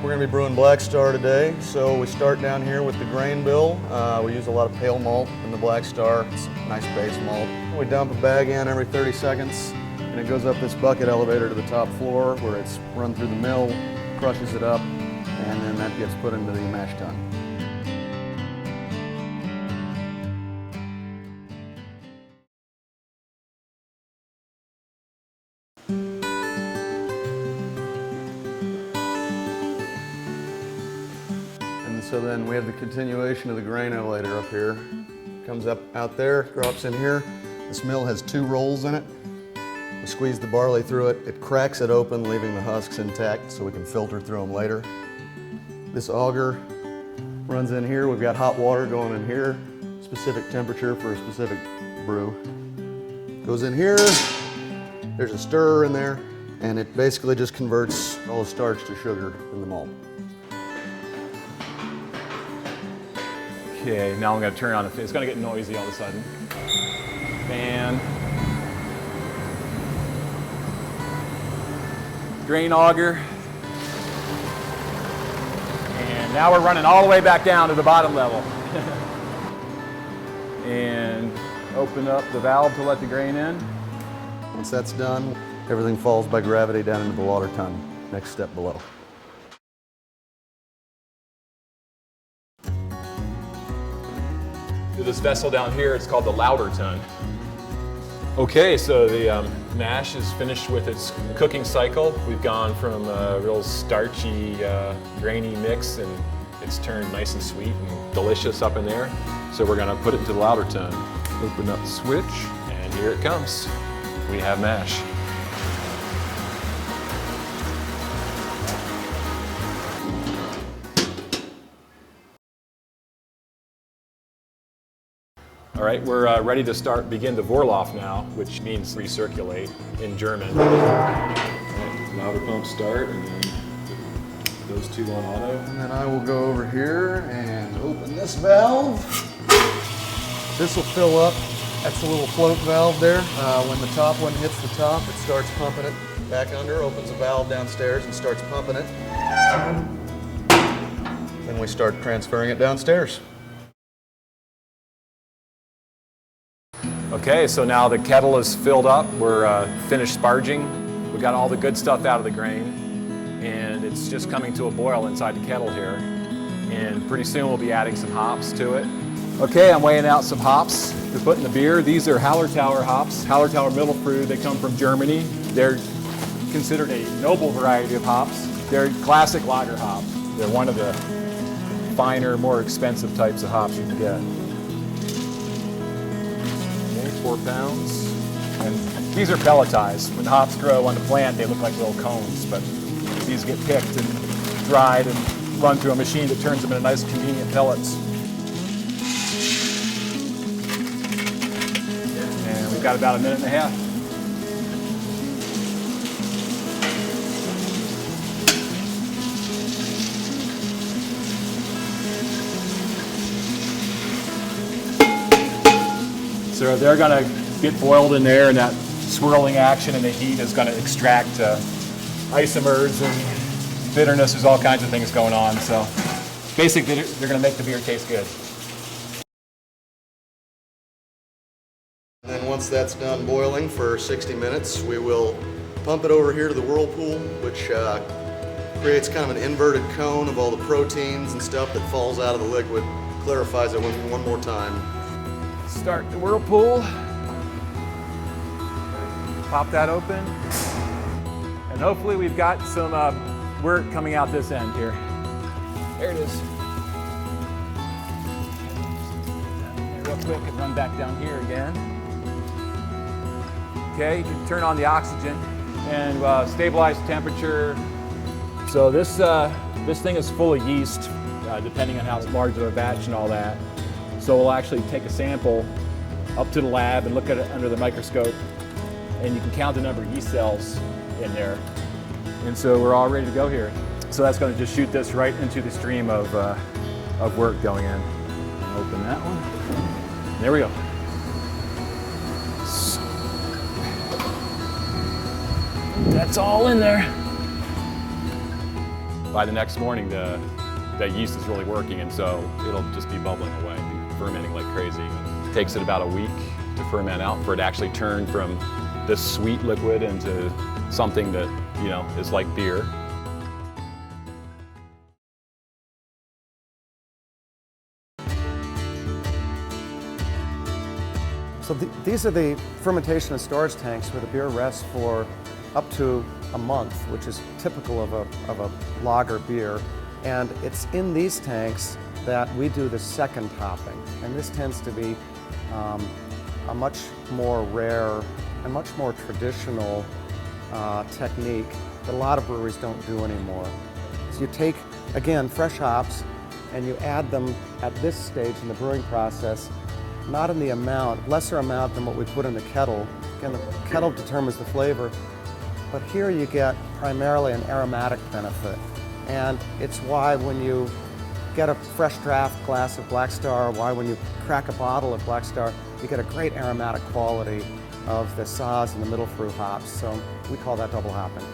We're going to be brewing Black Star today, so we start down here with the grain bill. We use a lot of pale malt in the Black Star. It's a nice base malt. We dump a bag in every 30 seconds, and it goes up this bucket elevator to the top floor where it's run through the mill, crushes it up, and then that gets put into the mash tun. So then we have the continuation of the grain elevator up here. Comes up out there, drops in here. This mill has 2 rolls in it. We squeeze the barley through it. It cracks it open, leaving the husks intact so we can filter through them later. This auger runs in here. We've got hot water going in here, specific temperature for a specific brew. Goes in here, there's a stirrer in there, and it basically just converts all the starch to sugar in the malt. Okay, now I'm going to turn on the fan. It's going to get noisy all of a sudden. Fan. Grain auger. And now we're running all the way back down to the bottom level. And open up the valve to let the grain in. Once that's done, everything falls by gravity down into the water tun, next step below. This vessel down here, it's called the lauter tun. Okay, so the mash is finished with its cooking cycle. We've gone from a real starchy, grainy mix, and it's turned nice and sweet and delicious up in there. So we're gonna put it into the lauter tun. Open up the switch, and here it comes. We have mash. All right, we're ready to begin the Vorlauf now, which means recirculate in German. Lauter pump start, and then those 2 on auto. And then I will go over here and open this valve. This will fill up. That's the little float valve there. When the top one hits the top, it starts pumping it back under, opens a valve downstairs and starts pumping it. Then we start transferring it downstairs. Okay, so now the kettle is filled up. We're finished sparging. We got all the good stuff out of the grain, and it's just coming to a boil inside the kettle here. And pretty soon we'll be adding some hops to it. Okay, I'm weighing out some hops to put in the beer. These are Hallertauer hops, Hallertauer Mittelfrüh. They come from Germany. They're considered a noble variety of hops. They're classic lager hops. They're one of the finer, more expensive types of hops you can get. 4 pounds. And these are pelletized. When hops grow on the plant, they look like little cones, but these get picked and dried and run through a machine that turns them into nice, convenient pellets. And we've got about 1.5 minutes. So they're going to get boiled in there, and that swirling action and the heat is going to extract isomers and bitterness. There's all kinds of things going on. So basically, they're going to make the beer taste good. And then once that's done boiling for 60 minutes, we will pump it over here to the whirlpool, which creates kind of an inverted cone of all the proteins and stuff that falls out of the liquid, clarifies it one more time. Start the whirlpool, pop that open, and hopefully we've got some wort coming out this end here. There it is. Real quick and run back down here again. Okay, you can turn on the oxygen and stabilize the temperature. So this thing is full of yeast, depending on how large of a batch and all that. So we'll actually take a sample up to the lab and look at it under the microscope, and you can count the number of yeast cells in there. And so we're all ready to go here. So that's going to just shoot this right into the stream of wort going in. Open that one. There we go. So, that's all in there. by the next morning the yeast is really working, and so it'll just be bubbling away, fermenting like crazy. It takes it about a week to ferment out for it to actually turn from this sweet liquid into something that, you know, is like beer. So these are the fermentation and storage tanks where the beer rests for up to a month, which is typical of a lager beer. And it's in these tanks that we do the second hopping. And this tends to be a much more rare and much more traditional technique that a lot of breweries don't do anymore. So you take, again, fresh hops and you add them at this stage in the brewing process, not in the amount, lesser amount than what we put in the kettle. Again, the kettle determines the flavor, but here you get primarily an aromatic benefit. And it's why when you get a fresh draft glass of Black Star, why when you crack a bottle of Black Star, you get a great aromatic quality of the Saaz and the middle fruit hops. So we call that double hopping.